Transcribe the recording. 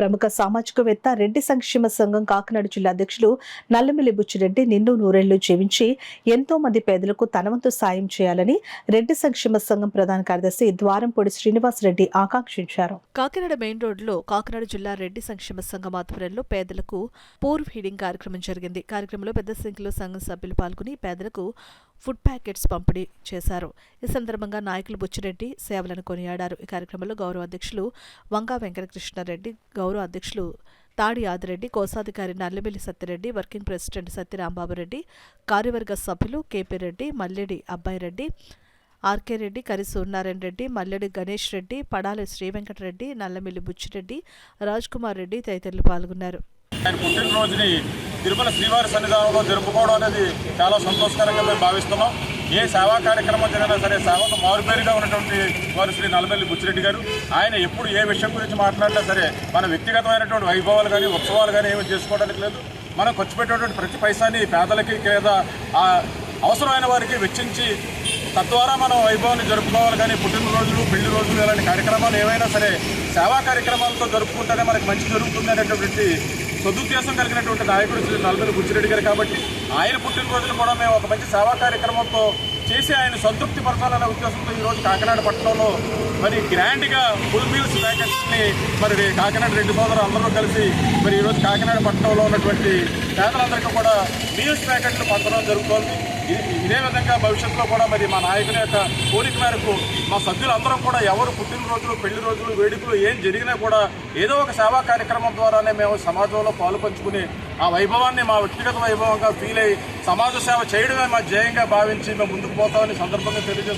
ప్రముఖ సామాజికవేత్త రెడ్డి సంక్షేమ సంఘం కాకినాడ జిల్లా అధ్యక్షులు నల్లమిల్లి బుచ్చిరెడ్డి నిండు నూరేళ్లు జీవించి ఎంతో మంది పేదలకు తనవంతు సాయం చేయాలని రెడ్డి సంక్షేమ సంఘం ప్రధాన కార్యదర్శి ద్వారంపూడి శ్రీనివాసరెడ్డి ఆకాంక్షించారు. కాకినాడ మెయిన్ రోడ్లో కాకినాడ జిల్లా రెడ్డి సంక్షేమ సంఘం ఆధ్వర్యంలో పేదలకు పూర్ ఫీడింగ్ కార్యక్రమం జరిగింది. కార్యక్రమంలో పెద్ద సంఖ్యలో సంఘం సభ్యులు పాల్గొని పేదలకు ఫుడ్ ప్యాకెట్స్ పంపిణీ చేశారు. ఈ సందర్భంగా నాయకులు బుచ్చిరెడ్డి సేవలను కొనియాడారు. ఈ కార్యక్రమంలో గౌరవ అధ్యక్షులు వంగా వెంకటకృష్ణారెడ్డి, గౌరవ అధ్యక్షులు తాడి ఆదిరెడ్డి, కోశాధికారి నల్లమిల్లి సత్యరెడ్డి, వర్కింగ్ ప్రెసిడెంట్ సత్యరాంబాబురెడ్డి, కార్యవర్గ సభ్యులు కేపీ రెడ్డి, మల్లెడి అబ్బాయిరెడ్డి, ఆర్కే రెడ్డి, కరి సూర్యనారాయణ రెడ్డి, మల్లెడి గణేష్ రెడ్డి, పడాలి శ్రీవెంకటరెడ్డి, నల్లమిల్లి బుచ్చిరెడ్డి, రాజ్ కుమార్ రెడ్డి తదితరులు పాల్గొన్నారు. ఆయన పుట్టినరోజుని తిరుమల శ్రీవారి సన్నిధానంలో జరుపుకోవడం అనేది చాలా సంతోషకరంగా మేము భావిస్తున్నాం. ఏ సేవా కార్యక్రమం జరిగినా సరే సేవకు మారుపేరుగా ఉన్నటువంటి వారు శ్రీ నల్లమిల్లి బుచ్చిరెడ్డి గారు. ఆయన ఎప్పుడు ఏ విషయం గురించి మాట్లాడినా సరే మన వ్యక్తిగతమైనటువంటి వైభవాలు కానీ ఉత్సవాలు కానీ ఏమీ చేసుకోవడానికి లేదు. మనం ఖర్చు పెట్టేటువంటి ప్రతి పైసాని పేదలకి లేదా అవసరమైన వారికి వెచ్చించి తద్వారా మనం వైభవాన్ని జరుపుకోవాలి. కానీ పుట్టినరోజులు, పెళ్లి రోజులు ఇలాంటి కార్యక్రమాలు ఏవైనా సరే సేవా కార్యక్రమాలతో జరుపుకుంటేనే మనకి మంచి జరుగుతుంది అనేటువంటి సదుద్దేశం కలిగినటువంటి నాయకుడు శ్రీ నల్లమిల్లి బుచ్చిరెడ్డి గారు. కాబట్టి ఆయన పుట్టినరోజులు కూడా మేము ఒక మంచి సేవా కార్యక్రమంతో చేసి ఆయన సంతృప్తి పరచాలనే ఉద్దేశంతో ఈరోజు కాకినాడ పట్టణంలో మరి గ్రాండ్గా ఫుల్ మీల్స్ ప్యాకెట్స్ని మరి కాకినాడ రెడ్డి సోదరులు అందరూ కలిసి మరి ఈరోజు కాకినాడ పట్టణంలో ఉన్నటువంటి పేదలందరికీ కూడా మీల్స్ ప్యాకెట్లు పంచడం జరుగుతోంది. ఇదే విధంగా భవిష్యత్తులో కూడా మరి మా నాయకుని యొక్క కోరిక మేరకు మా సభ్యులందరం కూడా ఎవరు పుట్టినరోజులు, పెళ్లి రోజులు, వేడుకలు ఏం జరిగినా కూడా ఏదో ఒక సేవా కార్యక్రమం ద్వారానే మేము సమాజంలో పాలు పంచుకుని ఆ వైభవాన్ని మా వ్యక్తిగత వైభవంగా ఫీల్ అయ్యి సమాజ సేవ చేయడమే మా ధ్యేయంగా భావించి మేము ముందుకు పోతామని సందర్భంగా తెలియజేస్తాం.